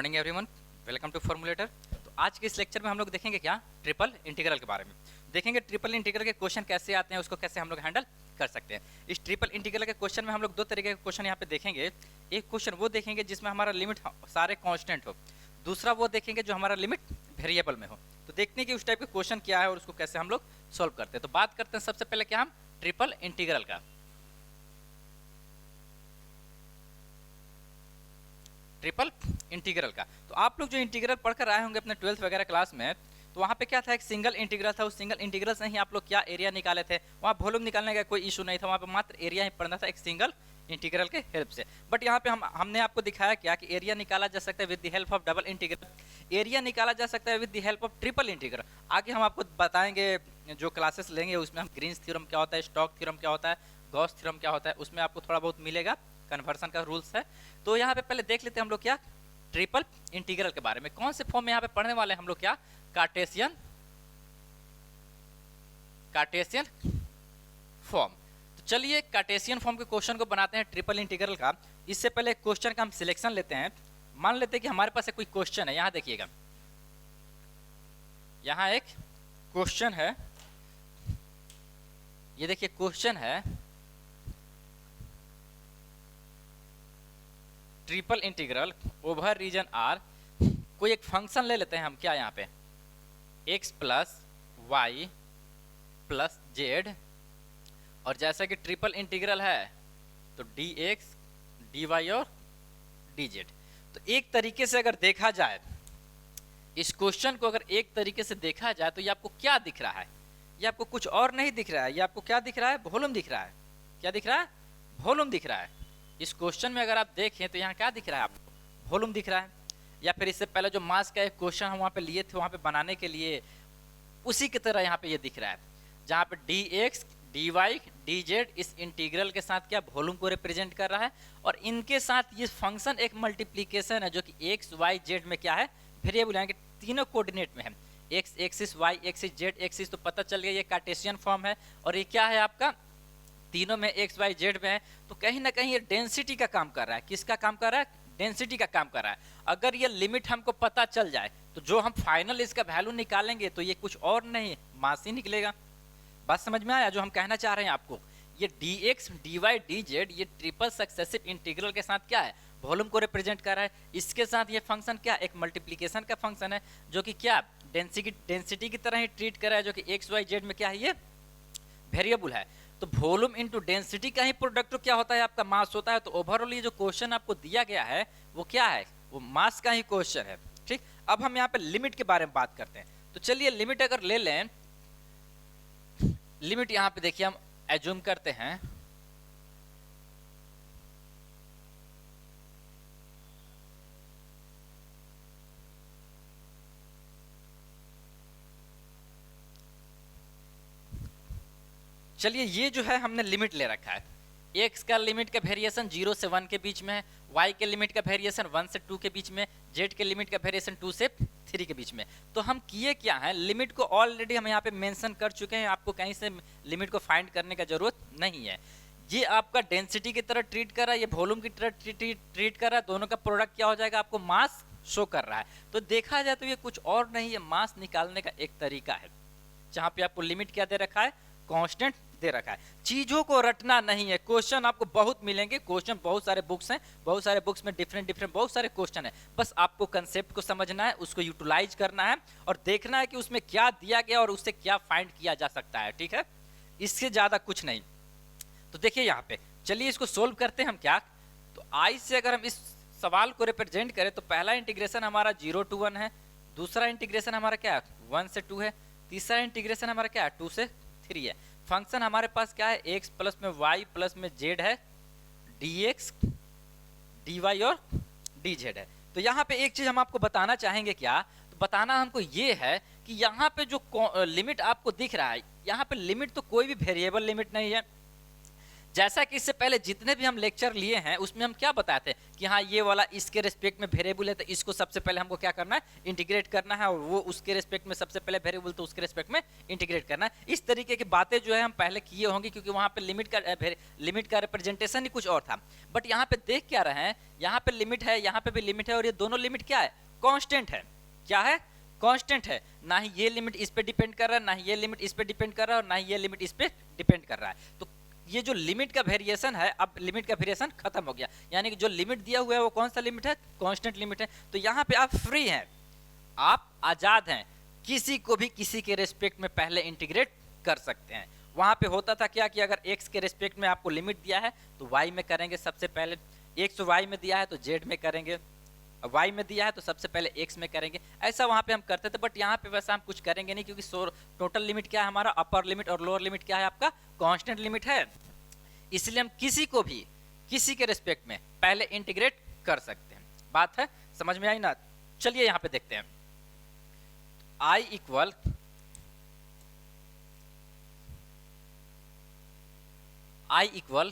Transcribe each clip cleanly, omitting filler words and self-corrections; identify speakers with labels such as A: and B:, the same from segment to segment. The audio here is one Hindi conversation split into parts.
A: Morning everyone, welcome to formulator. तो आज के इस लेक्चर में हम लोग देखेंगे क्या, ट्रिपल इंटीग्रल के बारे में देखेंगे। ट्रिपल इंटीग्रल के क्वेश्चन कैसे आते हैं, उसको कैसे हम लोग हैंडल कर सकते हैं। इस ट्रिपल इंटीग्रल के क्वेश्चन में हम लोग दो तरीके के क्वेश्चन यहाँ पे देखेंगे। एक क्वेश्चन वो देखेंगे जिसमें हमारा लिमिट सारे कांस्टेंट हो, दूसरा वो देखेंगे जो हमारा लिमिट वेरिएबल में हो। तो देखते हैं कि उस टाइप के क्वेश्चन क्या है और उसको कैसे हम लोग सॉल्व करते हैं। तो बात करते हैं सबसे पहले क्या, हम ट्रिपल इंटीग्रल का। ट्रिपल इंटीग्रल का तो आप लोग जो इंटीग्रल पढ़कर आए होंगे अपने 12th वगैरह क्लास में, तो वहाँ पे क्या था, एक सिंगल इंटीग्रल था। उस सिंगल इंटीग्रल से ही आप लोग क्या एरिया निकाले थे। वहाँ वॉल्यूम निकालने का कोई इशू नहीं था, वहाँ पे मात्र एरिया ही पढ़ना था एक सिंगल इंटीग्रल के हेल्प से। बट यहाँ पे हमने आपको दिखाया क्या कि एरिया निकाला जा सकता है with the help of double integral, area निकाला जा सकता है with the help of triple integral. आगे हम आपको बताएंगे, जो क्लासेस लेंगे उसमें हम ग्रीन्स थ्योरम क्या होता है, स्टोक्स थ्योरम क्या होता है, गॉस थ्योरम क्या होता है, उसमें आपको थोड़ा बहुत मिलेगा, कन्वर्सन का रूल्स है। तो यहाँ पे पहले देख लेते हैं हम लोग क्या, ट्रिपल इंटीग्रल के बारे में। कौन से फॉर्म में यहाँ पे पढ़ने वाले हम लोग क्या, कार्टेशियन फॉर्म। तो चलिए कार्टेशियन फॉर्म के क्वेश्चन को बनाते हैं ट्रिपल इंटीग्रल का। इससे पहले क्वेश्चन का हम सिलेक्शन लेते हैं। मान लेते हैं कि हमारे पास कोई क्वेश्चन है, यहाँ देखिएगा, यहाँ एक क्वेश्चन है, ये देखिए क्वेश्चन है triple integral over region R. कोई एक फंक्शन ले लेते हैं हम, क्या यहाँ पे x plus y plus z, और जैसा कि ट्रिपल इंटीग्रल है तो dx dy और dz। तो एक तरीके से अगर देखा जाए इस क्वेश्चन को, अगर एक तरीके से देखा जाए तो ये आपको क्या दिख रहा है, ये आपको कुछ और नहीं दिख रहा है, ये आपको क्या दिख रहा है, वॉल्यूम दिख रहा है। क्या दिख रहा है, वॉल्यूम दिख रहा है। इस क्वेश्चन में अगर आप देखें तो यहाँ क्या दिख रहा है आपको, वॉल्यूम दिख रहा है। या फिर इससे पहले जो मास का एक क्वेश्चन हम वहाँ पे लिए थे, वहाँ पे बनाने के लिए उसी की तरह यहाँ पे ये दिख रहा है, जहाँ पे dx dy dz इस इंटीग्रल के साथ क्या, वॉल्यूम को रिप्रेजेंट कर रहा है। और इनके साथ ये फंक्शन एक मल्टीप्लीकेशन है जो कि x y z में क्या है, वेरिएबल है, कि तीनों कोऑर्डिनेट में है, x axis y axis z axis. तो पता चल गया ये कार्टेशियन फॉर्म है। और ये क्या है आपका, तीनों में x y z में है। तो कहीं ना कहीं ये डेंसिटी का काम कर रहा है। किसका काम कर रहा है, डेंसिटी का काम कर रहा है। अगर ये लिमिट हमको पता चल जाए तो जो हम फाइनल इसका वैल्यू निकालेंगे तो ये कुछ और नहीं, मास ही निकलेगा। बात समझ में आया जो हम कहना चाह रहे हैं आपको। ये dx dy dz ये ट्रिपल सक्सेसिव इंटीग्रल के साथ क्या है, वॉल्यूम को रिप्रेजेंट कर रहा है। इसके साथ ये फंक्शन क्या, एक मल्टीप्लीकेशन का फंक्शन है जो कि क्या, डेंसिटी की तरह ही ट्रीट कर रहा है, जो कि x y z में क्या है, ये वेरिएबल है। तो वॉल्यूम इनटू डेंसिटी का ही प्रोडक्ट क्या होता है, आपका मास होता है। तो ओवरऑल ये जो क्वेश्चन आपको दिया गया है वो क्या है, वो मास का ही क्वेश्चन है। ठीक, अब हम यहाँ पे लिमिट के बारे में बात करते हैं। तो चलिए लिमिट अगर ले लें, लिमिट यहाँ पे देखिए हम एज्यूम करते हैं चलिए ये जो है हमने लिमिट ले रखा है। x का लिमिट का वेरिएशन 0 से 1 के बीच में है, y के लिमिट का वेरिएशन 1 से 2 के बीच में, z के लिमिट का वेरिएशन 2 से 3 के बीच में। तो हम किए क्या है, लिमिट को ऑलरेडी हम यहाँ पे मेंशन कर चुके हैं, आपको कहीं से लिमिट को फाइंड करने का जरूरत नहीं है। ये आपका डेंसिटी की तरह ट्रीट कर रहा है, ये वॉल्यूम की तरह ट्रीट कर रहा है। दोनों का प्रोडक्ट क्या हो जाएगा, आपको मास शो कर रहा है। तो देखा जाए तो ये कुछ और नहीं, ये मास निकालने का एक तरीका है, जहाँ पे आपको लिमिट क्या दे रखा है, कांस्टेंट दे रखा है। चीजों को रटना नहीं है। क्वेश्चन आपको बहुत मिलेंगे, क्वेश्चन बहुत सारे बुक्स हैं, बहुत सारे बुक्स में डिफरेंट बहुत सारे क्वेश्चन है। बस आपको कंसेप्ट को समझना है, उसको यूटिलाइज करना है और देखना है कि उसमें क्या दिया गया और उससे क्या फाइंड किया जा सकता है। ठीक है, इससे ज्यादा कुछ नहीं। तो देखिए यहाँ पे, चलिए इसको सोल्व करते हैं हम। क्या, तो आई से अगर हम इस सवाल को रिप्रेजेंट करें तो पहला इंटीग्रेशन हमारा 0 to 1 है, दूसरा इंटीग्रेशन हमारा क्या है 1 से 2 है, तीसरा इंटीग्रेशन हमारा क्या है 2 से 3 है। फंक्शन हमारे पास क्या है, x प्लस में y प्लस में z है, dx dy और dz है। तो यहाँ पे एक चीज हम आपको बताना चाहेंगे, क्या तो बताना हमको ये है कि यहाँ पे जो लिमिट आपको दिख रहा है, यहाँ पे लिमिट तो कोई भी वेरिएबल लिमिट नहीं है। जैसा कि इससे पहले जितने भी हम लेक्चर लिए हैं उसमें हम क्या बताते हैं कि कि हाँ ये वाला इसके रेस्पेक्ट में वेरिएबल है तो इसको सबसे पहले हमको क्या करना है, इंटीग्रेट करना है, और वो उसके रेस्पेक्ट में सबसे पहले वेरिएबल तो उसके रेस्पेक्ट में इंटीग्रेट करना है। इस तरीके की बातें जो है हम पहले किए होंगे, क्योंकि वहाँ पे लिमिट का रिप्रेजेंटेशन ही कुछ और था। बट यहाँ पे देख क्या रहे हैं, यहाँ पे लिमिट है, यहाँ पे भी लिमिट है, और ये दोनों लिमिट क्या है, कांस्टेंट है। क्या है, कांस्टेंट है। ना ही ये लिमिट इस पे डिपेंड कर रहा है, ना ही ये लिमिट इस पे डिपेंड कर रहा है, और ना ही ये लिमिट इस पे डिपेंड कर रहा है। तो ये जो लिमिट का वेरिएशन है, अब लिमिट का वेरिएशन खत्म हो गया, यानी कि जो लिमिट दिया हुआ है वो कौन सा लिमिट है, कांस्टेंट लिमिट है। तो यहाँ पे आप फ्री हैं, आप आजाद हैं, किसी को भी किसी के रेस्पेक्ट में पहले इंटीग्रेट कर सकते हैं। वहां पे होता था क्या कि अगर x के रेस्पेक्ट में आपको लिमिट दिया है तो y में करेंगे सबसे पहले, x y में दिया है तो z में करेंगे, y में दिया है तो सबसे पहले x में करेंगे, ऐसा वहां पे हम करते थे। बट यहाँ पे वैसा हम कुछ करेंगे नहीं, क्योंकि टोटल लिमिट क्या है हमारा, अपर लिमिट, और लोअर लिमिट क्या है आपका, कांस्टेंट लिमिट है। इसलिए हम किसी को भी किसी के रेस्पेक्ट में पहले इंटीग्रेट कर सकते हैं। बात है, समझ में आई ना। चलिए यहाँ पे देखते हैं, I इक्वल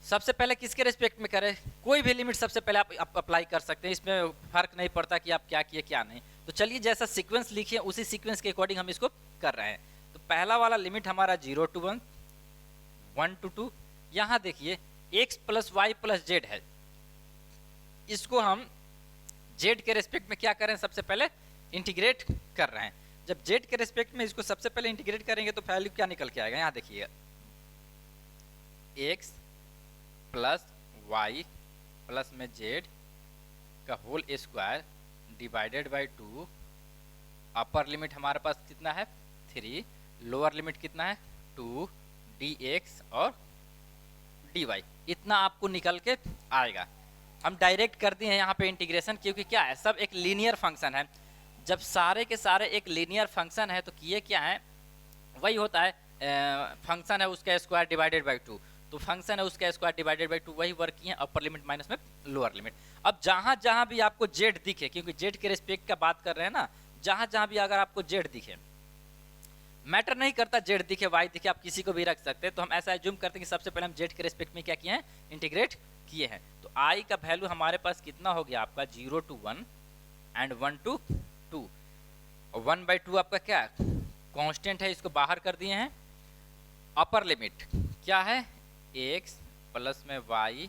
A: सबसे पहले किसके रेस्पेक्ट में करें, कोई भी लिमिट सबसे पहले आप अप्लाई कर सकते हैं, इसमें फर्क नहीं पड़ता कि आप क्या किए क्या नहीं। तो चलिए जैसा सीक्वेंस लिखिए उसी सीक्वेंस के अकॉर्डिंग हम इसको कर रहे हैं। तो पहला वाला लिमिट हमारा 0 to 1, 1 to 2। यहाँ देखिए x plus y plus z है, इसको हम z के रेस्पेक्ट में क्या करें, सबसे पहले इंटीग्रेट कर रहे हैं। जब z के रेस्पेक्ट में इसको सबसे पहले इंटीग्रेट करेंगे तो वैल्यू क्या निकल के आएगा, यहाँ देखिए x प्लस वाई प्लस में जेड का whole square divided by 2। Upper limit हमारे पास कितना है 3, लोअर लिमिट कितना है 2 dx और dy, इतना आपको निकल के आएगा। हम डायरेक्ट कर दिए हैं यहाँ पे इंटीग्रेशन, क्योंकि क्या है सब एक लीनियर फंक्शन है। जब सारे के सारे एक लीनियर फंक्शन है तो किए क्या है, वही होता है, फंक्शन है उसका स्क्वायर डिवाइडेड बाई 2, तो फंक्शन है उसका स्क्वायर डिवाइडेड बाई 2, वही वर्क किए अपर लिमिट माइनस में लोअर लिमिट। अब जहाँ जहाँ भी आपको जेड दिखे, क्योंकि जेड के रेस्पेक्ट का बात कर रहे हैं ना, जहाँ जहाँ भी अगर आपको जेड दिखे, मैटर नहीं करता जेड दिखे वाई दिखे, आप किसी को भी रख सकते हैं। तो हम ऐसा एज्यूम करते हैं कि सबसे पहले हम जेड के रेस्पेक्ट में क्या किए हैं, इंटीग्रेट किए हैं। तो आई का वैल्यू हमारे पास कितना हो गया आपका 0 to 1 एंड 1 to 2, और 1/2 आपका क्या है कांस्टेंट है, इसको बाहर कर दिए हैं। अपर लिमिट क्या है x प्लस में y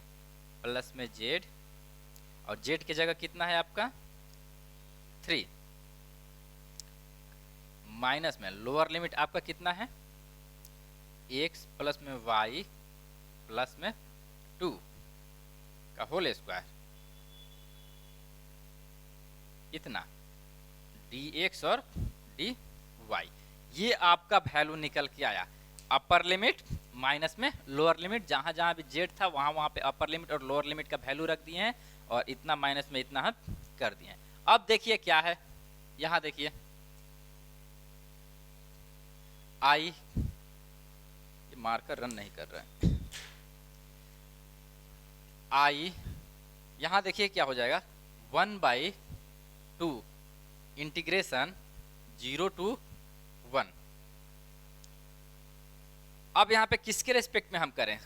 A: प्लस में z, और z की जगह कितना है आपका 3, माइनस में लोअर लिमिट आपका कितना है x प्लस में y प्लस में 2 का होल स्क्वायर, इतना dx और dy, ये आपका वैल्यू निकल के आया। अपर लिमिट माइनस में लोअर लिमिट, जहां जहां भी जेड था वहां वहां पे अपर लिमिट और लोअर लिमिट का वैल्यू रख दिए हैं, और इतना माइनस में इतना हम कर दिए हैं। अब देखिए क्या है, यहां देखिए आई, ये मार्कर रन नहीं कर रहा है, आई यहां देखिए क्या हो जाएगा 1/2 इंटीग्रेशन 0 to 1। अब यहाँ पे किसके रेस्पेक्ट में हम करें,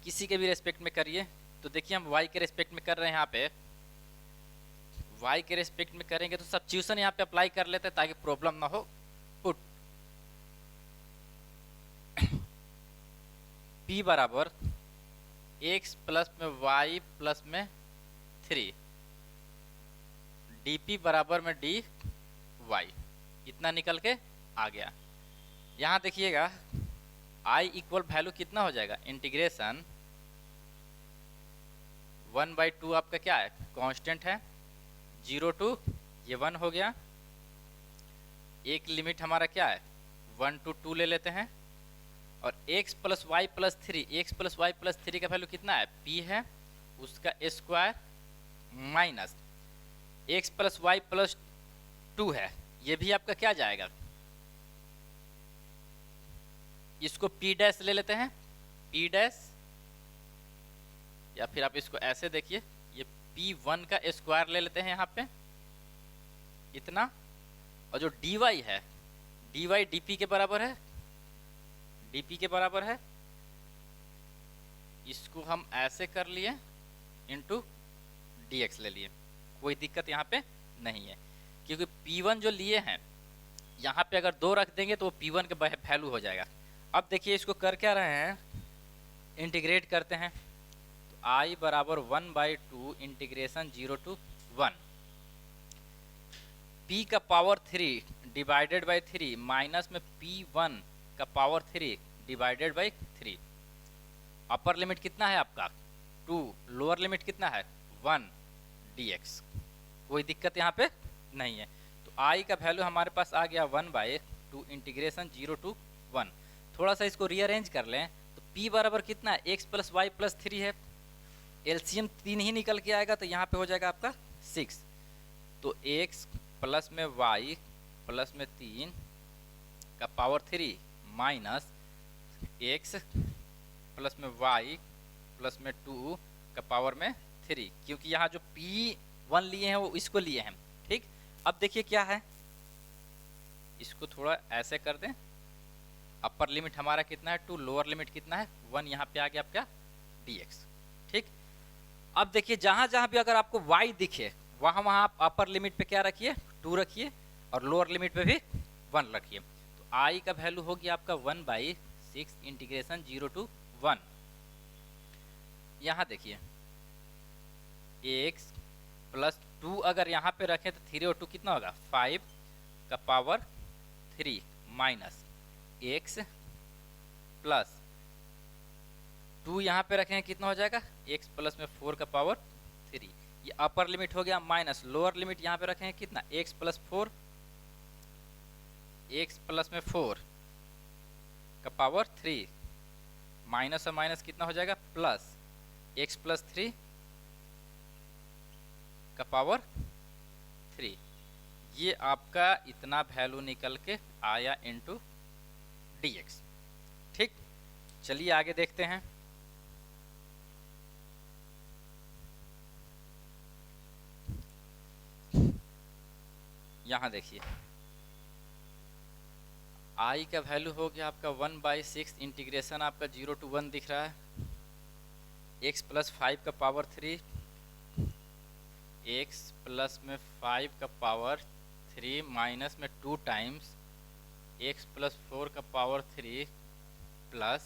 A: किसी के भी रेस्पेक्ट में करिए। तो देखिए हम y के रेस्पेक्ट में कर रहे हैं, यहाँ पे y के रेस्पेक्ट में करेंगे तो सब्स्टिट्यूशन यहाँ पे अप्लाई कर लेते हैं ताकि प्रॉब्लम ना हो। पुट p बराबर x प्लस में y प्लस में 3, dp बराबर में dy, इतना निकल के आ गया। यहाँ देखिएगा i इक्वल वैल्यू कितना हो जाएगा, इंटीग्रेशन 1/2 आपका क्या है कांस्टेंट है, 0 to ये 1 हो गया, एक लिमिट हमारा क्या है 1 to 2 ले लेते हैं, और x plus y plus 3, x plus y plus 3 का वैल्यू कितना है p है, उसका square minus x plus y plus 2 है, ये भी आपका क्या जाएगा, इसको p डैश ले लेते हैं, p डैश, या फिर आप इसको ऐसे देखिए ये p1 का स्क्वायर ले लेते हैं यहाँ पे इतना, और जो dy है dy dp के बराबर है, dp के बराबर है, इसको हम ऐसे कर लिए इंटू dx ले लिए, कोई दिक्कत यहाँ पे नहीं है, क्योंकि P1 जो लिए हैं यहाँ पे अगर 2 रख देंगे तो वो P1 का वैल्यू हो जाएगा। अब देखिए इसको कर क्या रहे हैं, इंटीग्रेट करते हैं, तो I बराबर 1/2 इंटीग्रेशन 0 to 1 P का पावर 3 डिवाइडेड बाई 3 माइनस में P1 का power 3 divided by 3। Upper limit कितना है आपका 2, लोअर लिमिट कितना है 1 dx, कोई दिक्कत यहाँ पे नहीं है। तो I का वैल्यू हमारे पास आ गया 1/2 इंटीग्रेशन 0 to 1। थोड़ा सा इसको रीअरेंज कर लें तो P बराबर कितना है x प्लस वाई प्लस 3 है, एलसीएम 3 ही निकल के आएगा तो यहाँ पे हो जाएगा आपका 6। तो x प्लस में y प्लस में 3 का पावर 3 माइनस x प्लस में y प्लस में 2 का पावर में 3, क्योंकि यहाँ जो P1 लिए हैं वो इसको लिए हैं। ठीक, अब देखिए क्या है, इसको थोड़ा ऐसे कर दें, अपर लिमिट हमारा कितना है 2, लोअर लिमिट कितना है 1, यहाँ पे आ गया आपका dx। ठीक, अब देखिए जहाँ जहाँ भी अगर आपको y दिखे वहाँ वहाँ आप अपर लिमिट पे क्या रखिए 2 रखिए और लोअर लिमिट पे भी 1 रखिए। तो I का वैल्यू हो गया आपका 1/6 इंटीग्रेशन 0 to 1। यहाँ देखिए x प्लस 2 अगर यहाँ पे रखें तो 3 और 2 कितना होगा 5 का पावर 3 माइनस x प्लस 2 यहाँ पे रखें कितना हो जाएगा x प्लस में 4 का पावर 3, ये अपर लिमिट हो गया, माइनस लोअर लिमिट यहाँ पे रखें कितना x प्लस 4, x प्लस में 4 का पावर 3 माइनस और माइनस कितना हो जाएगा प्लस x प्लस 3 का पावर 3। ये आपका इतना वैल्यू निकल के आया इनटू dx। ठीक, चलिए आगे देखते हैं। यहाँ देखिए I का वैल्यू हो गया आपका 1/6 इंटीग्रेशन आपका 0 to 1 दिख रहा है, x प्लस 5 का पावर 3, x प्लस में 5 का पावर 3 माइनस में 2 टाइम्स x प्लस 4 का पावर 3 प्लस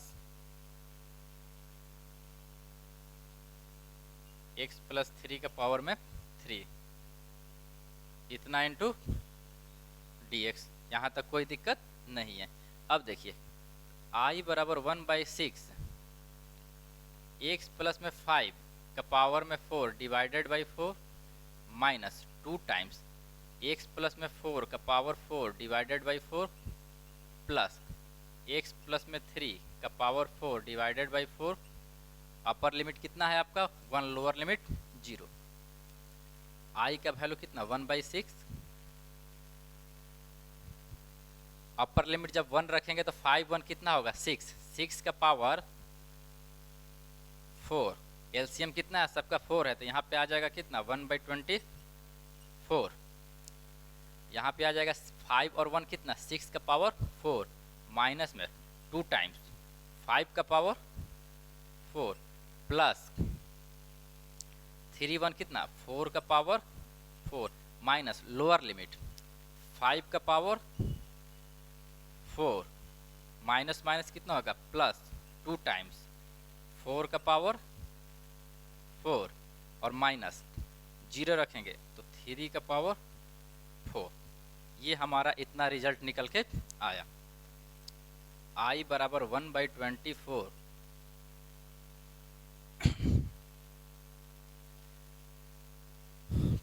A: x प्लस 3 का पावर में 3, इतना इंटू dx। यहाँ तक कोई दिक्कत नहीं है। अब देखिए I बराबर 1/6 x प्लस में 5 का पावर में 4 divided by 4 minus 2 times x plus में 4 का power 4 divided by 4 plus x plus में 3 का power 4 divided by 4। Upper limit कितना है आपका 1, लोअर लिमिट 0। I का वैल्यू कितना 1/6, अपर लिमिट जब 1 रखेंगे तो 5 1 कितना होगा 6, 6 का पावर 4, एलसीएम कितना है सबका 4 है तो यहाँ पे आ जाएगा कितना 1/24, यहाँ पे आ जाएगा 5 और 1 कितना 6 का पावर 4 माइनस में 2 टाइम्स 5 का पावर 4 प्लस 3 1 कितना 4 का पावर 4 माइनस लोअर लिमिट 5 का पावर 4 माइनस माइनस कितना होगा प्लस 2 टाइम्स 4 का पावर 4 और माइनस 0 रखेंगे तो 3 का पावर 4। ये हमारा इतना रिजल्ट निकल के आया। I बराबर 1/24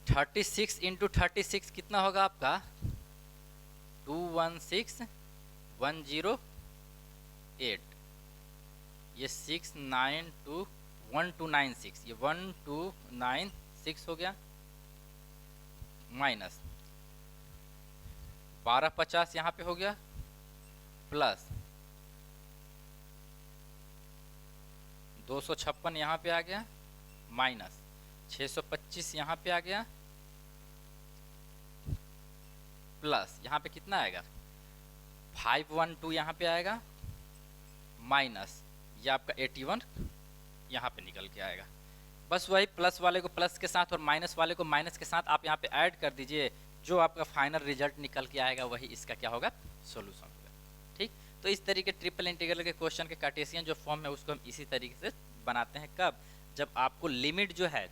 A: 36 इंटू 36 कितना होगा आपका 216,108, ये 692,1296, ये 1296 हो गया माइनस 1250 यहाँ पे हो गया प्लस 256 यहाँ पे आ गया माइनस 625 यहाँ पे आ गया प्लस यहाँ पे कितना आएगा 512 यहाँ पे आएगा माइनस ये आपका 81 यहाँ पे निकल के आएगा। बस वही प्लस वाले को प्लस के साथ और माइनस वाले को माइनस के साथ आप यहाँ पे ऐड कर दीजिए, जो आपका फाइनल रिजल्ट निकल के आएगा वही इसका क्या होगा, सोल्यूशन होगा। ठीक, तो इस तरीके ट्रिपल इंटीग्रल के क्वेश्चन के कार्टेशियन जो फॉर्म है उसको हम इसी तरीके से बनाते हैं। कब? जब आपको लिमिट जो है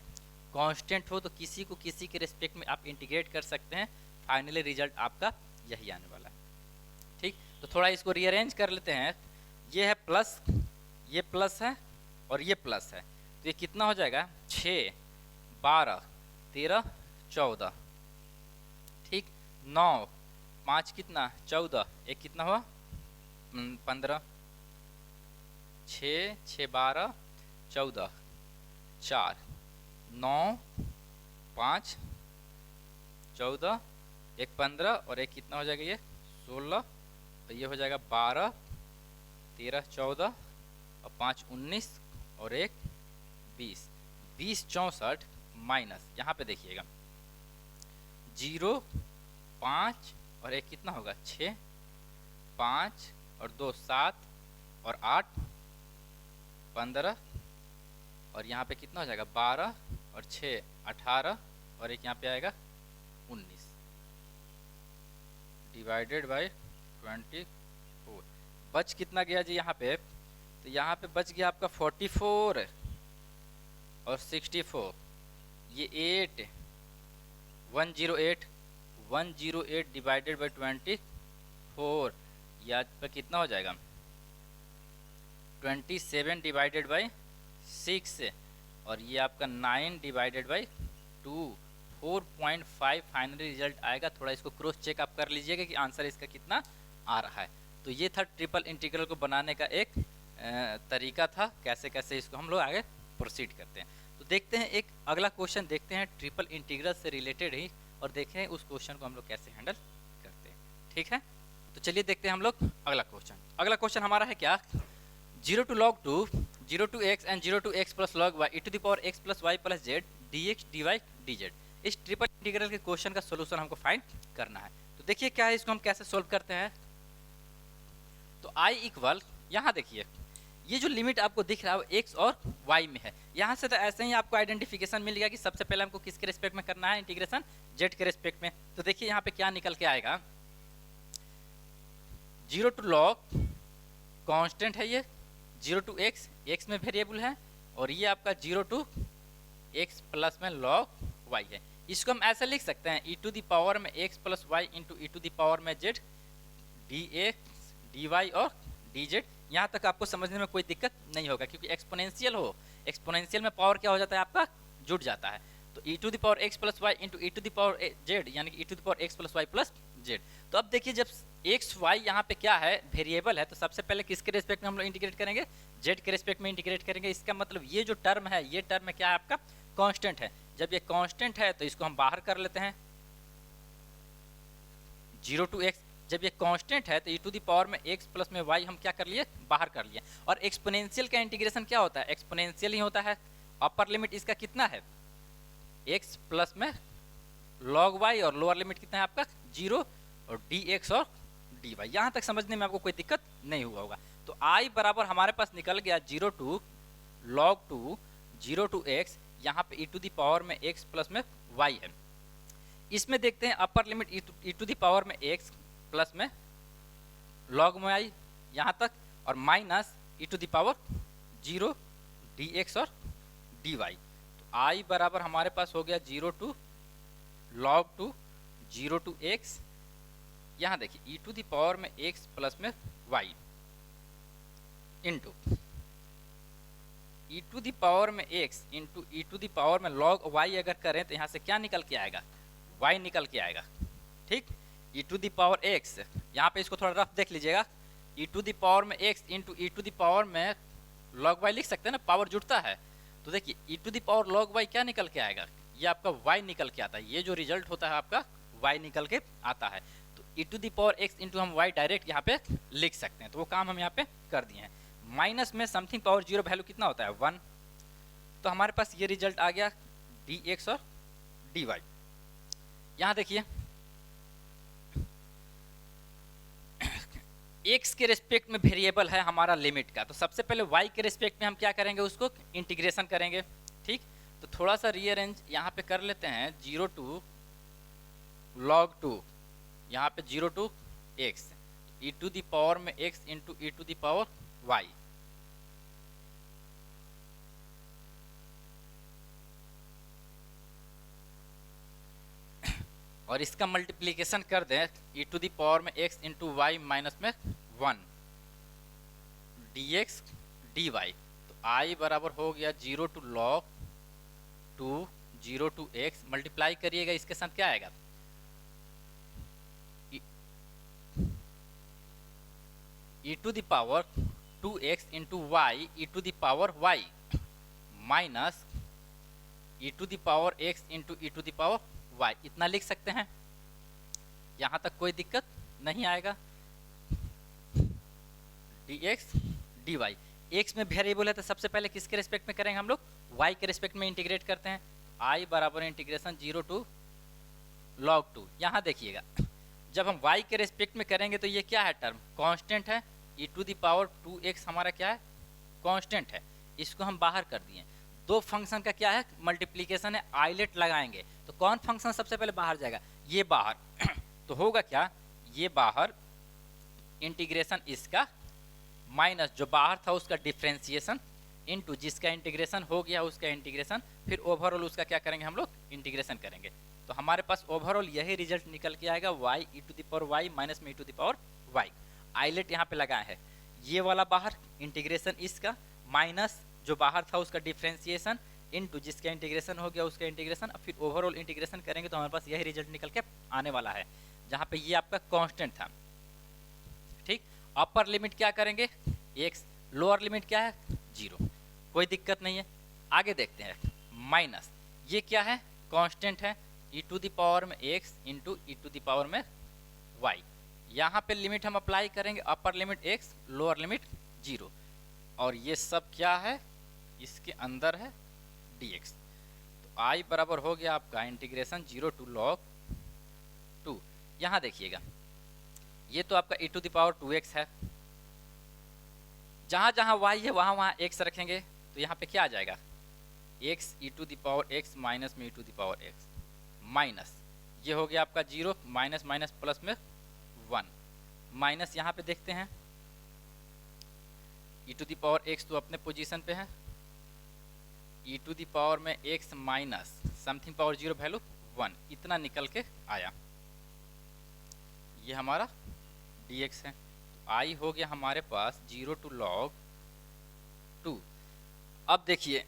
A: कांस्टेंट हो तो किसी को किसी के रिस्पेक्ट में आप इंटीग्रेट कर सकते हैं, फाइनली रिजल्ट आपका यही आने वाला है। ठीक, तो थोड़ा इसको रीअरेंज कर लेते हैं। ये है प्लस, ये प्लस है और ये प्लस है, तो ये कितना हो जाएगा 6 12 13 14। ठीक, 9 5 कितना 14, एक कितना हुआ 15, 6 6 12 14 4 9 5 14, एक 15 और एक कितना हो जाएगा ये 16, तो ये हो जाएगा 12 13 14 और 5 19 और एक 20 20 64 माइनस यहाँ पे देखिएगा 0 5 और एक कितना होगा 6 5 और 2 7 और 8 15 और यहाँ पे कितना हो जाएगा 12 और 6 18 और एक यहाँ पे आएगा 19 डिवाइडेड बाय 24। बच कितना गया जी यहाँ पे, तो यहाँ पे बच गया आपका 44 और 64, ये 8 108 डिवाइडेड बाय 24, यहाँ पर कितना हो जाएगा 27 डिवाइडेड बाय 6 और ये आपका 9 डिवाइडेड बाय 2, 4.5 फाइनली रिजल्ट आएगा। थोड़ा इसको क्रॉस चेक आप कर लीजिएगा कि आंसर इसका कितना आ रहा है। तो ये था ट्रिपल इंटीग्रल को बनाने का एक तरीका था, कैसे कैसे इसको हम लोग आगे प्रोसीड करते हैं। तो देखते हैं एक अगला क्वेश्चन देखते हैं ट्रिपल इंटीग्रल से रिलेटेड ही, और देखें उस क्वेश्चन को हम लोग कैसे हैंडल करते हैं। ठीक है, तो चलिए देखते हैं हम लोग अगला क्वेश्चन। अगला क्वेश्चन हमारा है क्या, 0 to log 2 0 to x and 0 to x plus log y e to the power x plus y plus z dx dy dz। इस ट्रिपल इंटीग्रल के क्वेश्चन का सोल्यूशन हमको फाइंड करना है। तो देखिए क्या है, इसको हम कैसे सोल्व करते हैं। तो i इक्वल, यहाँ देखिए ये जो लिमिट आपको दिख रहा है x और y में है, यहाँ से तो ऐसे ही आपको आइडेंटिफिकेशन मिल गया कि सबसे पहले हमको किसके रिस्पेक्ट में करना है, इंटीग्रेशन z के रिस्पेक्ट में। तो देखिए यहाँ पे क्या निकल के आएगा, 0 to log कांस्टेंट है, ये 0 to x, x में वेरिएबल है, और ये आपका 0 to x प्लस में log y है। इसको हम ऐसे लिख सकते हैं e टू दी पावर में x plus y into e to the power में z dx dy और dz। यहाँ तक आपको समझने में कोई दिक्कत नहीं होगा, क्योंकि एक्सपोनेंशियल हो, एक्सपोनेंशियल में पावर क्या हो जाता है आपका, जुड़ जाता है। तो e to the power x plus y into e to the power z, यानी कि e to the power x plus y plus z। तो अब देखिए जब एक्स वाई यहाँ पे क्या है, वेरिएबल है, तो सबसे पहले किसके रिस्पेक्ट में हम लोग इंटीग्रेट करेंगे, जेड के रिस्पेक्ट में इंटीग्रेट करेंगे। इसका मतलब ये जो टर्म है, ये टर्म क्या है आपका, कांस्टेंट है। जब ये कांस्टेंट है तो इसको हम बाहर कर लेते हैं, 0 to x। जब ये कांस्टेंट है तो e टू दी पावर में x प्लस में y हम क्या कर लिए, बाहर कर लिए। और एक्सपोनेंशियल का इंटीग्रेशन क्या होता है, एक्सपोनेंशियल ही होता है। अपर लिमिट इसका कितना है, x प्लस में log y, और लोअर लिमिट कितना है आपका 0 और dx और dy। यहाँ तक समझने में आपको कोई दिक्कत नहीं हुआ होगा। तो i बराबर हमारे पास निकल गया 0 to log 2 0 to x, यहाँ पे e टू दी पावर में x प्लस में y है। इसमें देखते हैं upper limit e to the power में x प्लस में log में y यहाँ तक, और minus e to the power 0 dx और dy। तो i बराबर हमारे पास हो गया 0 to log 2 0 to x, यहाँ देखिए e टू दी पावर में x प्लस में y into e to the power में x into e to the power में log y अगर करें तो यहाँ से क्या निकल के आएगा, y निकल के आएगा। ठीक, e to the power x, यहाँ पे इसको थोड़ा रफ देख लीजिएगा, e टू दी पावर में x into e to the power में log y लिख सकते हैं ना, पावर जुड़ता है। तो देखिए e to the power log y क्या निकल के आएगा, ये आपका y निकल के आता है। ये जो रिजल्ट होता है आपका y निकल के आता है। तो e to the power x into हम y डायरेक्ट यहाँ पे लिख सकते हैं, तो वो काम हम यहाँ पे कर दिए हैं। माइनस में समथिंग पावर 0 वैल्यू कितना होता है 1, तो हमारे पास ये रिजल्ट आ गया dx और dy। यहाँ देखिए एक्स के रिस्पेक्ट में वेरिएबल है हमारा लिमिट का, तो सबसे पहले वाई के रिस्पेक्ट में हम क्या करेंगे, उसको इंटीग्रेशन करेंगे। ठीक, तो थोड़ा सा रीअरेंज यहाँ पे कर लेते हैं, 0 टू log 2, यहाँ पे 0 to x, e to the power में x into e to the power y. और इसका मल्टीप्लिकेशन कर दें ई टू दी पावर में एक्स इंटू वाई माइनस में 1 डी एक्स डी वाई। तो आई बराबर हो गया 0 to log 2 0 to x, multiply करिएगा इसके साथ क्या आएगा, e to the power 2x into y e to the power y minus e to the power x into e to the power y. इतना लिख सकते हैं, यहाँ तक कोई दिक्कत नहीं आएगा। dx dy, x में वेरिएबल है तो सबसे पहले किसके रिस्पेक्ट में करेंगे हम लोग, y के रिस्पेक्ट में इंटीग्रेट करते हैं। i बराबर इंटीग्रेशन 0 टू log 2। यहाँ देखिएगा जब हम y के रिस्पेक्ट में करेंगे तो ये क्या है, टर्म कांस्टेंट है, e to the power 2x हमारा क्या है, कांस्टेंट है, इसको हम बाहर कर दिए। दो फंक्शन का क्या है, मल्टीप्लिकेशन है, आइलेट लगाएंगे तो कौन फंक्शन सबसे पहले बाहर जाएगा, ये बाहर तो होगा क्या, ये बाहर इंटीग्रेशन इसका माइनस जो बाहर था उसका डिफ्रेंसिएशन इनटू जिसका इंटीग्रेशन हो गया उसका इंटीग्रेशन, फिर ओवरऑल उसका क्या करेंगे हम लोग, इंटीग्रेशन करेंगे। तो हमारे पास ओवरऑल यही रिजल्ट निकल के आएगा, y e to the power y minus में e to the power y. आइलेट यहाँ पे लगाए हैं, ये वाला बाहर इंटीग्रेशन इसका माइनस जो बाहर था उसका डिफ्रेंसिएशन इनटू जिसका इंटीग्रेशन हो गया उसका इंटीग्रेशन, फिर ओवरऑल इंटीग्रेशन करेंगे तो हमारे पास यही रिजल्ट निकल के आने वाला है, जहाँ पे ये आपका कांस्टेंट था। ठीक, अपर लिमिट क्या करेंगे x, लोअर लिमिट क्या है 0, कोई दिक्कत नहीं है। आगे देखते हैं, माइनस ये क्या है, कांस्टेंट है, ई टू दी पावर में x into e to the power में y। यहाँ पे लिमिट हम अप्लाई करेंगे, upper limit x lower limit 0, और ये सब क्या है, इसके अंदर है dx। तो i बराबर हो गया आपका इंटीग्रेशन 0 टू log 2। यहाँ देखिएगा ये तो आपका e to the power 2x है, जहाँ जहाँ y है वहाँ वहाँ x रखेंगे तो यहाँ पे क्या आ जाएगा, x e to the power x minus में e to the power x minus ये हो गया आपका 0 माइनस माइनस प्लस में 1 माइनस यहाँ पे देखते हैं e to the power x तो अपने पोजीशन पे है, e टू द पावर में x minus something power 0 value 1, इतना निकल के आया, ये हमारा dx है। तो i हो गया हमारे पास 0 टू log 2। अब देखिए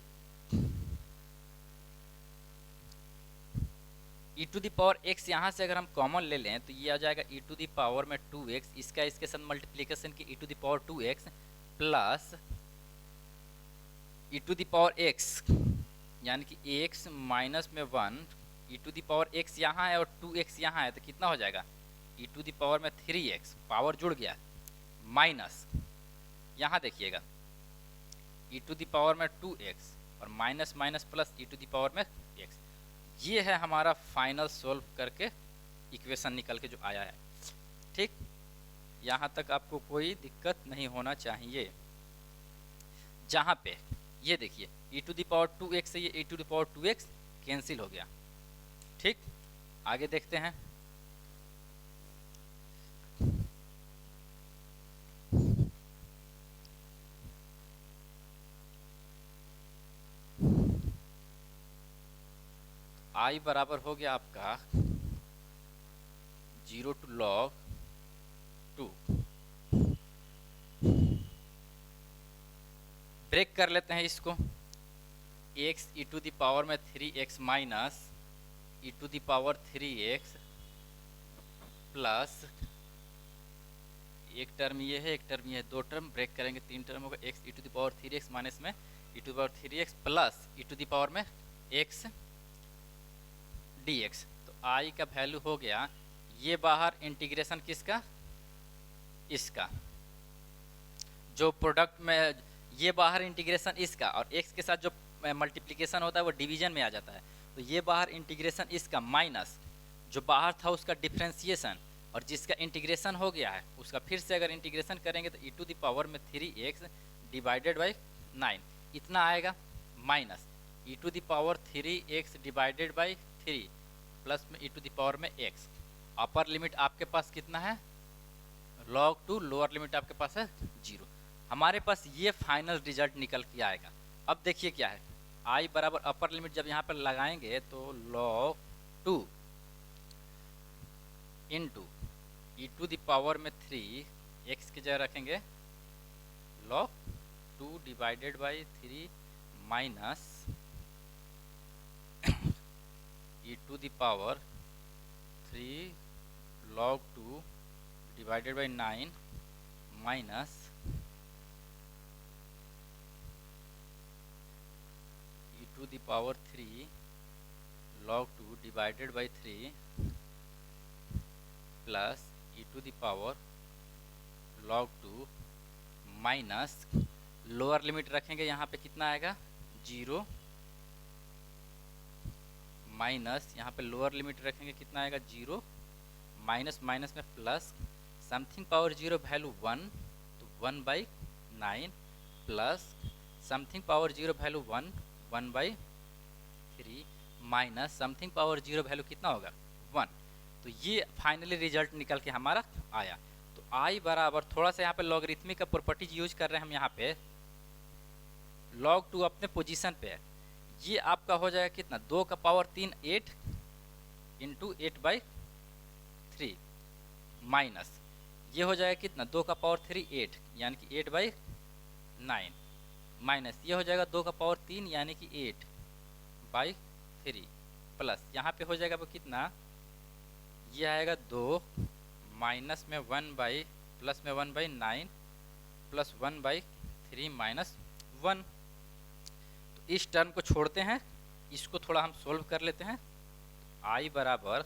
A: e to the power x यहाँ से अगर हम कॉमन ले लें तो ये आ जाएगा e टू दी पावर में 2x, इसका इसके साथ मल्टीप्लिकेशन की e to the power 2x plus e to the power x, यानी कि x माइनस में 1 e to the power x यहाँ है और 2x यहाँ है तो कितना हो जाएगा, e टू दी पावर में 3x, पावर जुड़ गया, माइनस यहाँ देखिएगा e टू दी पावर में 2x और minus minus plus e to the power में x। ये है हमारा फाइनल सोल्व करके इक्वेशन निकल के जो आया है। ठीक, यहाँ तक आपको कोई दिक्कत नहीं होना चाहिए। जहाँ पे ये देखिए e to the power 2x से ये e to the power 2x cancel हो गया। ठीक, आगे देखते हैं, i बराबर हो गया आपका 0 टू log 2। ब्रेक कर लेते हैं इसको, x e to the power में 3x minus e to the power 3x plus एक टर्म ये है एक टर्म ये है, दो टर्म ब्रेक करेंगे, 3 टर्म होगा, x e to the power 3x minus में e to the power 3x plus e to the power में x dx। तो i का वैल्यू हो गया, ये बाहर इंटीग्रेशन किसका, इसका जो प्रोडक्ट में, ये बाहर इंटीग्रेशन इसका और x के साथ जो मल्टीप्लिकेशन होता है वो डिवीजन में आ जाता है, तो ये बाहर इंटीग्रेशन इसका माइनस जो बाहर था उसका डिफ्रेंसिएशन, और जिसका इंटीग्रेशन हो गया है उसका फिर से अगर इंटीग्रेशन करेंगे तो e⁻³ 3x डिवाइडेड बाई 9 इतना आएगा, minus e⁻³ divided by 3 plus में e⁻x। अपर लिमिट आपके पास कितना है log2, लोअर लिमिट आपके पास है 0। हमारे पास ये फाइनल रिजल्ट निकल के आएगा। अब देखिए क्या है, i बराबर अपर लिमिट जब यहाँ पर लगाएंगे तो log2 इंटू e⁻³ x की जगह रखेंगे log2 divided by 3 minus e⁻³ log2 divided by 9 minus e⁻³ log2 divided by 3 plus e⁻² log2 minus lower limit रखेंगे यहाँ पे कितना आएगा 0 माइनस यहाँ पे लोअर लिमिट रखेंगे कितना आएगा 0 माइनस माइनस में प्लस समथिंग पावर 0 वैल्यू 1 तो 1/9 plus something power 0 value 1 1/3 minus something power 0 value कितना होगा 1। तो ये फाइनली रिजल्ट निकल के हमारा आया। तो i बराबर थोड़ा सा यहाँ पे लॉगरिथमिक का प्रॉपर्टीज यूज कर रहे हैं हम यहाँ पे, log2 अपने पोजीशन पे है, ये आपका हो जाएगा कितना 2 का पावर 3 8 इंटू 8/3 माइनस ये हो जाएगा कितना 2 का पावर 3 8 यानी कि 8/9 माइनस ये हो जाएगा 2 का पावर 3 यानी कि 8/3 प्लस यहाँ पे हो जाएगा वो कितना ये आएगा 2 माइनस में 1 प्लस में 1/9 प्लस 1/3 माइनस 1। तो इस टर्म को छोड़ते हैं, इसको थोड़ा हम सोल्व कर लेते हैं। i बराबर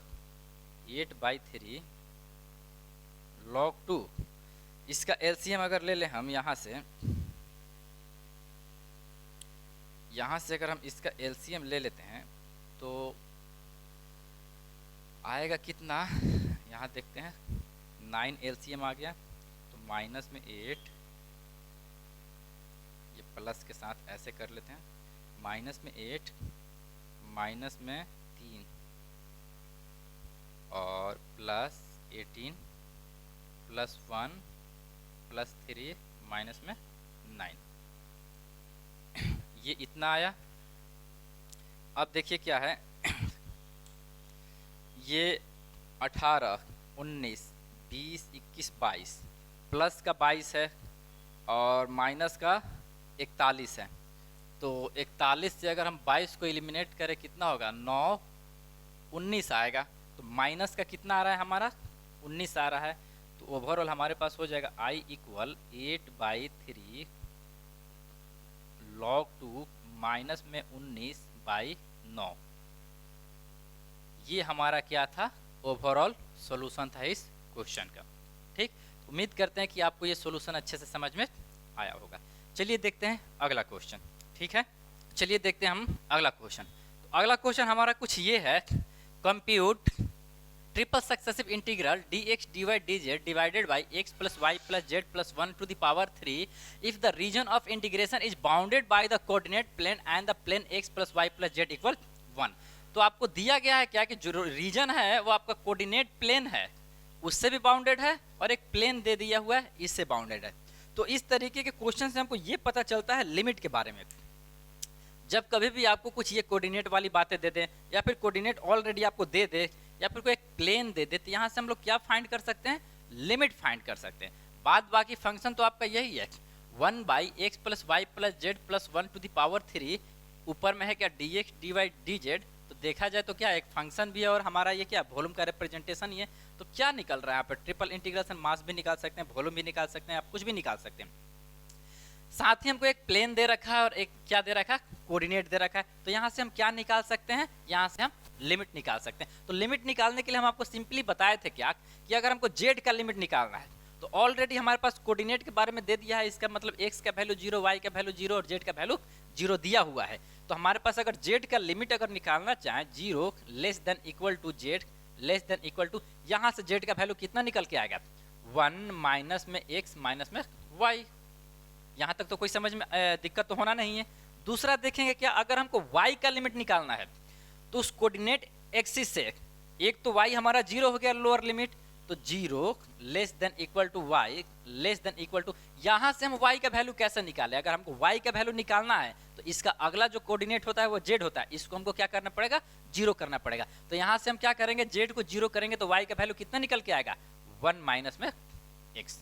A: 8/3 log2 इसका एलसीएम अगर ले लें हम यहाँ से अगर हम इसका एलसीएम ले लेते हैं तो आएगा कितना, यहाँ देखते हैं 9 एलसीएम आ गया तो माइनस में 8 ये प्लस के साथ ऐसे कर लेते हैं, माइनस में 8 माइनस में 3 और प्लस 18 प्लस 1 प्लस 3 माइनस में 9 ये इतना आया। अब देखिए क्या है ये 18 19 20 21 22 प्लस का 22 है और माइनस का 41 है। तो 41 से अगर हम 22 को एलिमिनेट करें कितना होगा 9 19 आएगा। तो माइनस का कितना आ रहा है हमारा 19 आ रहा है। तो ओवरऑल हमारे पास हो जाएगा i इक्वल 8/3 log2 माइनस में 19/9। ये हमारा क्या था ओवरऑल सॉल्यूशन था इस क्वेश्चन का। ठीक, उम्मीद करते हैं कि आपको ये सॉल्यूशन अच्छे से समझ में आया होगा। चलिए देखते हैं अगला क्वेश्चन। ठीक है, चलिए देखते हैं हम अगला क्वेश्चन। तो अगला क्वेश्चन हमारा कुछ ये है, compute triple successive integral dx dy dz divided by x plus y plus z plus 1 to the power 3 if the region of integration is bounded by the coordinate plane and the plane x plus y plus z equal 1। तो आपको दिया गया है क्या कि जो रीजन है वो आपका कोऑर्डिनेट प्लेन है उससे भी बाउंडेड है और एक प्लेन दे दिया हुआ है इससे बाउंडेड है। तो इस तरीके के क्वेश्चन से हमको ये पता चलता है लिमिट के बारे में। जब कभी भी आपको कुछ ये कोऑर्डिनेट वाली बातें दे दें या फिर कोऑर्डिनेट ऑलरेडी आपको दे दे या फिर कोई एक प्लेन दे दे तो यहाँ से हम लोग क्या फाइंड कर सकते हैं, लिमिट फाइंड कर सकते हैं। बाद बाकी फंक्शन तो आपका यही है 1/x plus y plus z plus 1 to the power 3। ऊपर में है क्या dx dy dz। तो देखा जाए तो क्या एक फंक्शन भी है और हमारा ये क्या वॉल्यूम का रिप्रेजेंटेशन ही है। तो क्या निकल रहा है यहाँ पर ट्रिपल इंटीग्रेशन, मास भी निकाल सकते हैं, वॉल्यूम भी निकाल सकते हैं, आप कुछ भी निकाल सकते हैं। साथ ही हमको एक प्लेन दे रखा है और एक क्या दे रखा है, कोऑर्डिनेट दे रखा है। तो यहाँ से हम क्या निकाल सकते हैं, यहाँ से हम लिमिट निकाल सकते हैं। तो लिमिट निकालने के लिए हम आपको सिंपली बताए थे क्या कि अगर हमको जेड का लिमिट निकालना है तो ऑलरेडी हमारे पास कोऑर्डिनेट के बारे में दे दिया है। इसका मतलब एक्स का वैल्यू 0, वाई का वैल्यू 0 और जेड का वैल्यू 0 दिया हुआ है। तो हमारे पास अगर जेड का लिमिट अगर निकालना चाहें 0 less than equal to Z less than equal to, यहाँ से जेड का वैल्यू कितना निकल के आएगा 1 माइनस में एक्स माइनस में वाई। यहाँ तक तो कोई समझ में दिक्कत तो होना नहीं है। दूसरा देखेंगे क्या, अगर हमको y का लिमिट निकालना है तो उस कोऑर्डिनेट एक्सिस से एक तो y हमारा 0 हो गया लोअर लिमिट, तो 0 less than equal to y less than equal to, यहाँ से हम y का वैल्यू कैसे निकालें। अगर हमको y का वैल्यू निकालना है तो इसका अगला जो कोऑर्डिनेट होता है वो z होता है, इसको हमको क्या करना पड़ेगा 0 करना पड़ेगा। तो यहाँ से हम क्या करेंगे, z को 0 करेंगे तो y का वैल्यू कितना निकल के आएगा 1 माइनस में x।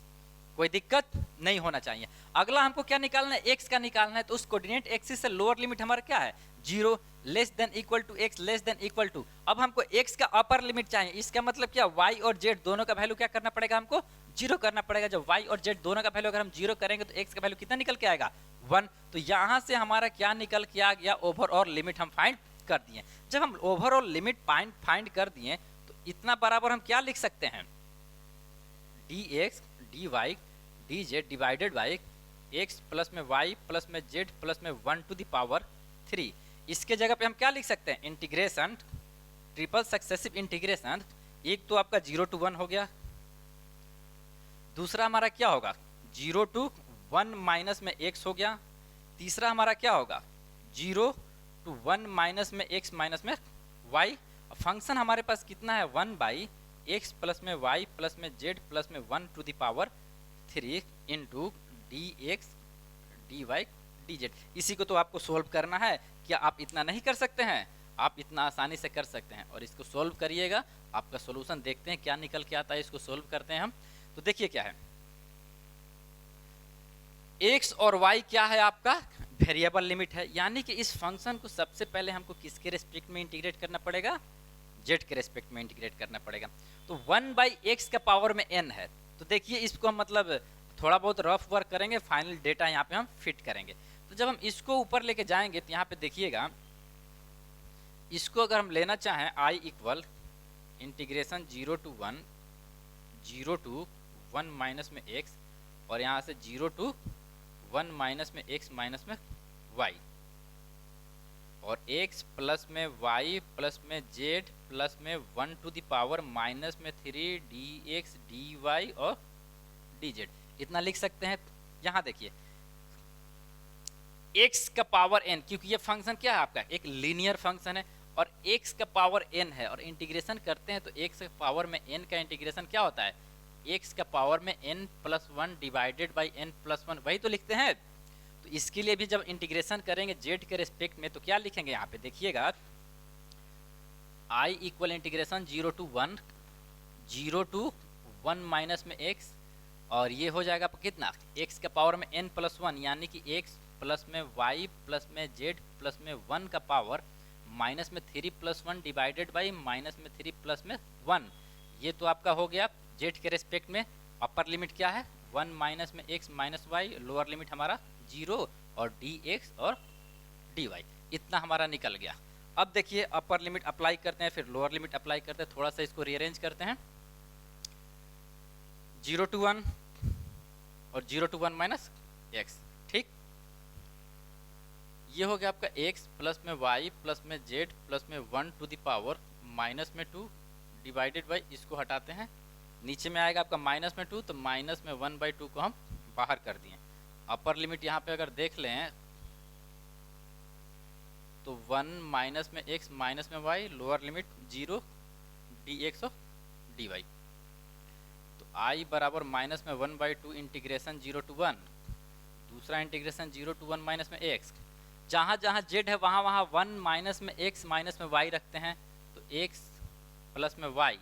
A: कोई दिक्कत नहीं होना चाहिए। अगला हमको क्या निकालना है, x का निकालना है, तो उस कोऑर्डिनेट एक्सिस से लोअर लिमिट हमारा क्या है 0 less than equal to x less than equal to. अब हमको x का अपर लिमिट चाहिए, इसका मतलब क्या y और z दोनों का वैल्यू क्या करना पड़ेगा हमको 0 करना पड़ेगा। जब y और z दोनों का वैल्यू अगर हम 0 करेंगे तो x का वैल्यू कितना निकल के आएगा 1। तो यहाँ से हमारा क्या निकल के आ गया, ओवरऑल लिमिट हम फाइंड कर दिए। जब हम ओवरऑल लिमिट फाइंड कर दिए तो इतना बराबर हम क्या लिख सकते हैं, dx dy dz divided by x plus में y प्लस में z प्लस में 1 टू द पावर 3। इसके जगह पे हम क्या लिख सकते हैं, इंटीग्रेशन ट्रिपल सक्सेसिव इंटीग्रेशन। एक तो आपका 0 टू 1 हो गया, दूसरा हमारा क्या होगा 0 टू 1 माइनस में x हो गया, तीसरा हमारा क्या होगा 0 टू 1 माइनस में x माइनस में y। फंक्शन हमारे पास कितना है 1 बाई एक्स प्लस में y प्लस में z प्लस में 1 to the power 3 into dx dy dz। इसी को तो आपको सोल्व करना है। क्या आप इतना नहीं कर सकते हैं, आप इतना आसानी से कर सकते हैं। और इसको सोल्व करिएगा, आपका सोल्यूशन देखते हैं क्या निकल के आता है। इसको सोल्व करते हैं हम, तो देखिए क्या है, x और y क्या है आपका वेरिएबल लिमिट है, यानी कि इस फंक्शन को सबसे पहले हमको किसके रेस्पेक्ट में इंटीग्रेट करना पड़ेगा, z के रेस्पेक्ट में इंटीग्रेट करना पड़ेगा। तो 1 बाई एक्स का पावर में n है, तो देखिए इसको हम मतलब थोड़ा बहुत रफ वर्क करेंगे, फाइनल डेटा यहाँ पे हम फिट करेंगे। तो जब हम इसको ऊपर लेके जाएंगे तो यहाँ पे देखिएगा, इसको अगर हम लेना चाहें i equal integration 0 to 1 minus में x और यहाँ से 0 टू 1 माइनस में x माइनस में y और x प्लस में y प्लस में z प्लस में 1 टू द पावर माइनस में 3 dx dy और dz, इतना लिख सकते हैं। यहाँ देखिए x का पावर n, क्योंकि ये फंक्शन क्या है आपका एक लीनियर फंक्शन है और x का पावर n है और इंटीग्रेशन करते हैं तो x के पावर में n का इंटीग्रेशन क्या होता है x का पावर में n plus 1 divided by n plus 1, वही तो लिखते हैं। तो इसके लिए भी जब इंटीग्रेशन करेंगे z के रेस्पेक्ट में तो क्या लिखेंगे यहाँ पे देखिएगा, i equal integration 0 to 1 minus में x और ये हो जाएगा कितना x का पावर में n प्लस 1, यानी कि x प्लस में y प्लस में z प्लस में 1 का पावर माइनस में 3 प्लस 1 डिवाइडेड बाई माइनस में 3 प्लस में 1। ये तो आपका हो गया z के रेस्पेक्ट में। अपर लिमिट क्या है 1 माइनस में x minus y, lower limit हमारा 0 और dx और dy, इतना हमारा निकल गया। अब देखिए अपर लिमिट अप्लाई करते हैं, फिर लोअर लिमिट अप्लाई करते हैं, थोड़ा सा इसको रीअरेंज करते हैं। 0 टू 1 और 0 टू 1 माइनस x, ठीक। ये हो गया आपका x प्लस में y प्लस में z प्लस में 1 टू द पावर माइनस में 2 डिवाइडेड बाई, इसको हटाते हैं, नीचे में आएगा आपका माइनस में 2, तो माइनस में 1/2 को हम बाहर कर दिए। अपर लिमिट यहाँ पे अगर देख लें तो 1 माइनस में x माइनस में y, लोअर लिमिट 0 dx और dy। तो i बराबर माइनस में 1/2 इंटीग्रेशन 0 टू 1, दूसरा इंटीग्रेशन 0 टू 1 माइनस में x। जहाँ जहाँ z है वहाँ वहाँ 1 माइनस में x माइनस में y रखते हैं, तो x प्लस में y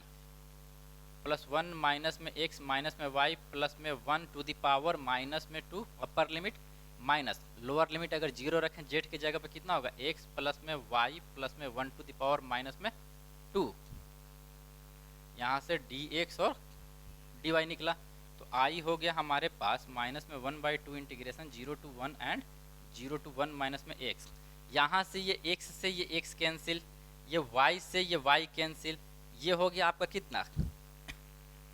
A: प्लस 1 माइनस में x माइनस में y प्लस में 1 टू द पावर माइनस में 2, upper limit minus lower limit अगर 0 रखें z की जगह पे कितना होगा x प्लस में y प्लस में 1 टू द पावर माइनस में 2, यहाँ से dx और dy निकला। तो i हो गया हमारे पास माइनस में 1/2 integration 0 to 1 and 0 to 1 minus में x। यहाँ से ये x से ये x कैंसिल, ये y से ये y कैंसिल, ये हो गया आपका कितना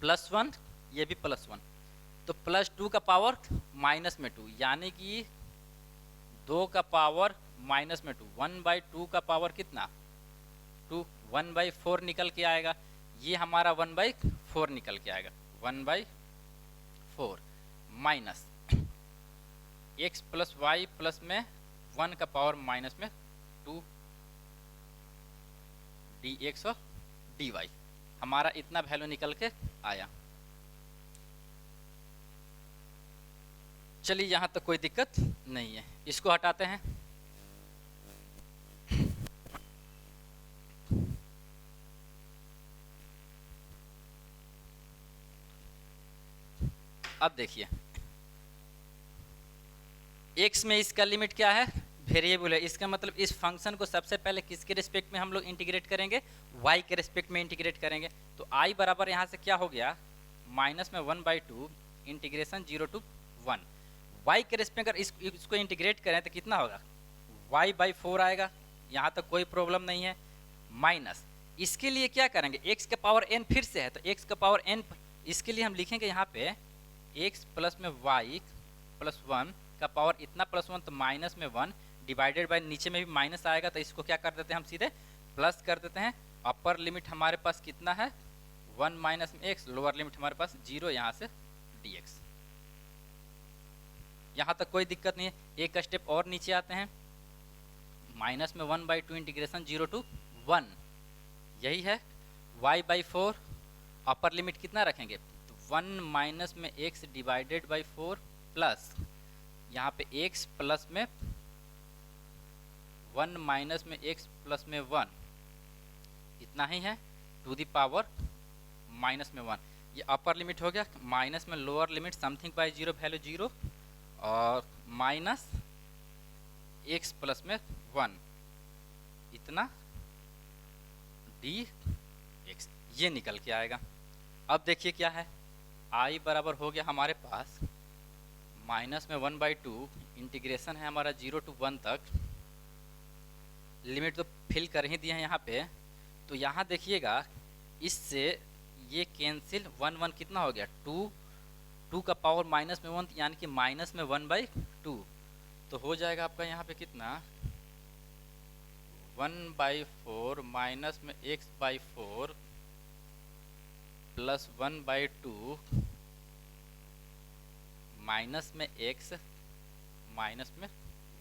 A: +1, ये भी +1, तो +2 का पावर माइनस में 2, यानी कि 2 का पावर माइनस में 2, 1/2 का पावर कितना 2, 1/4 निकल के आएगा। ये हमारा 1/4 निकल के आएगा, 1/4 minus x plus y plus में 1 का पावर माइनस में 2 dx और dy, हमारा इतना वैल्यू निकल के आया। चलिए यहाँ तक कोई दिक्कत नहीं है, इसको हटाते हैं। अब देखिए x में इसका लिमिट क्या है, वेरिएबल है, इसका मतलब इस फंक्शन को सबसे पहले किसके रिस्पेक्ट में हम लोग इंटीग्रेट करेंगे, y के रिस्पेक्ट में इंटीग्रेट करेंगे। तो i बराबर यहाँ से क्या हो गया, माइनस में 1/2 इंटीग्रेशन 0 to 1, y के रिस्पेक्ट अगर इसको इंटीग्रेट करें तो कितना होगा, y/4 आएगा, यहाँ तक कोई प्रॉब्लम नहीं है। माइनस इसके लिए क्या करेंगे, x का पावर n फिर से है, तो x का पावर n, इसके लिए हम लिखेंगे यहाँ पे x प्लस में y प्लस 1 का पावर इतना प्लस 1, तो माइनस में 1 डिवाइडेड बाय, नीचे में भी माइनस आएगा तो इसको क्या कर देते हैं हम सीधे प्लस कर देते हैं। अपर लिमिट हमारे पास कितना है 1 माइनस में x, लोअर लिमिट हमारे पास 0, यहाँ से dx। यहाँ तक कोई दिक्कत नहीं है। एक स्टेप और नीचे आते हैं, माइनस में 1/2 इंटीग्रेशन 0 to 1, यही है y/4, अपर लिमिट कितना रखेंगे, तो 1 माइनस में x डिवाइडेड बाई 4 प्लस यहाँ पे x प्लस में 1 माइनस में x प्लस में 1, इतना ही है, टू दी पावर माइनस में 1, ये अपर लिमिट हो गया। माइनस में lower limit something by 0 value 0 और माइनस x प्लस में 1, इतना dx, ये निकल के आएगा। अब देखिए क्या है, i बराबर हो गया हमारे पास माइनस में 1/2 इंटीग्रेशन है हमारा 0 to 1 तक, लिमिट तो फिल कर ही दिए हैं यहाँ पे। तो यहाँ देखिएगा इससे ये कैंसिल, 1 1 कितना हो गया 2, 2 का पावर माइनस में 1, यानी कि माइनस में 1/2, तो हो जाएगा आपका यहाँ पे कितना 1/4 माइनस में x/4 प्लस 1/2 माइनस में x माइनस में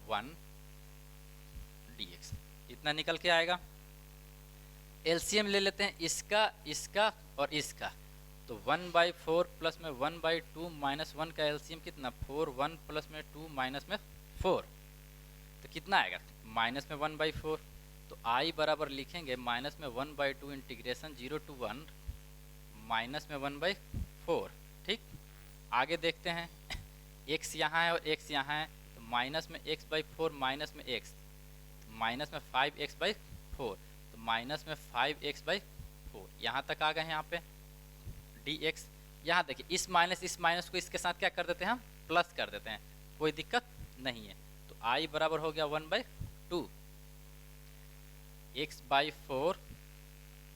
A: 1 dx, इतना निकल के आएगा। एलसीएम ले लेते हैं इसका, इसका और इसका, तो 1/4 प्लस में 1/2 माइनस 1 का एलसीएम कितना 4, 1 प्लस में 2 माइनस में 4, तो कितना आएगा माइनस में 1/4। तो i बराबर लिखेंगे माइनस में 1/2 इंटीग्रेशन 0 to 1 माइनस में 1/4। ठीक, आगे देखते हैं, x यहाँ है और x यहाँ है, तो माइनस में x/4 माइनस में x, माइनस में 5x/4, तो माइनस में 5x/4, यहाँ तक आ गए हैं। यहाँ पे dx, यहाँ देखिए इस माइनस को इसके साथ क्या कर देते हैं हम प्लस कर देते हैं, कोई दिक्कत नहीं है। तो i बराबर हो गया 1/2 x/4,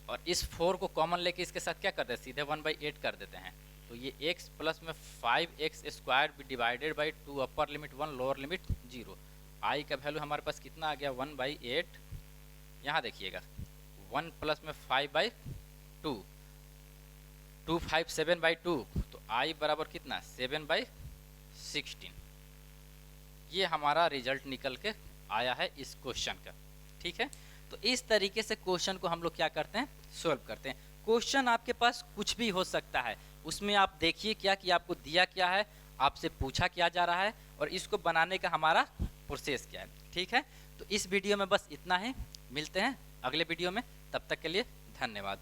A: और इस 4 को कॉमन लेके इसके साथ क्या करते हैं सीधे 1/8 कर देते हैं, तो ये x प्लस में 5x² divided by 2, upper limit 1 lower limit 0, i का वैल्यू हमारे पास कितना आ गया 1/8। यहाँ देखिएगा 1 प्लस में 5/2, 2 5 7/2, तो i बराबर कितना 7/16। ये हमारा रिजल्ट निकल के आया है इस क्वेश्चन का। ठीक है, तो इस तरीके से क्वेश्चन को हम लोग क्या करते हैं सोल्व करते हैं। क्वेश्चन आपके पास कुछ भी हो सकता है, उसमें आप देखिए क्या कि आपको दिया क्या है, आपसे पूछा क्या जा रहा है, और इसको बनाने का हमारा प्रोसेस क्या है। ठीक है, तो इस वीडियो में बस इतना ही, मिलते हैं अगले वीडियो में, तब तक के लिए धन्यवाद।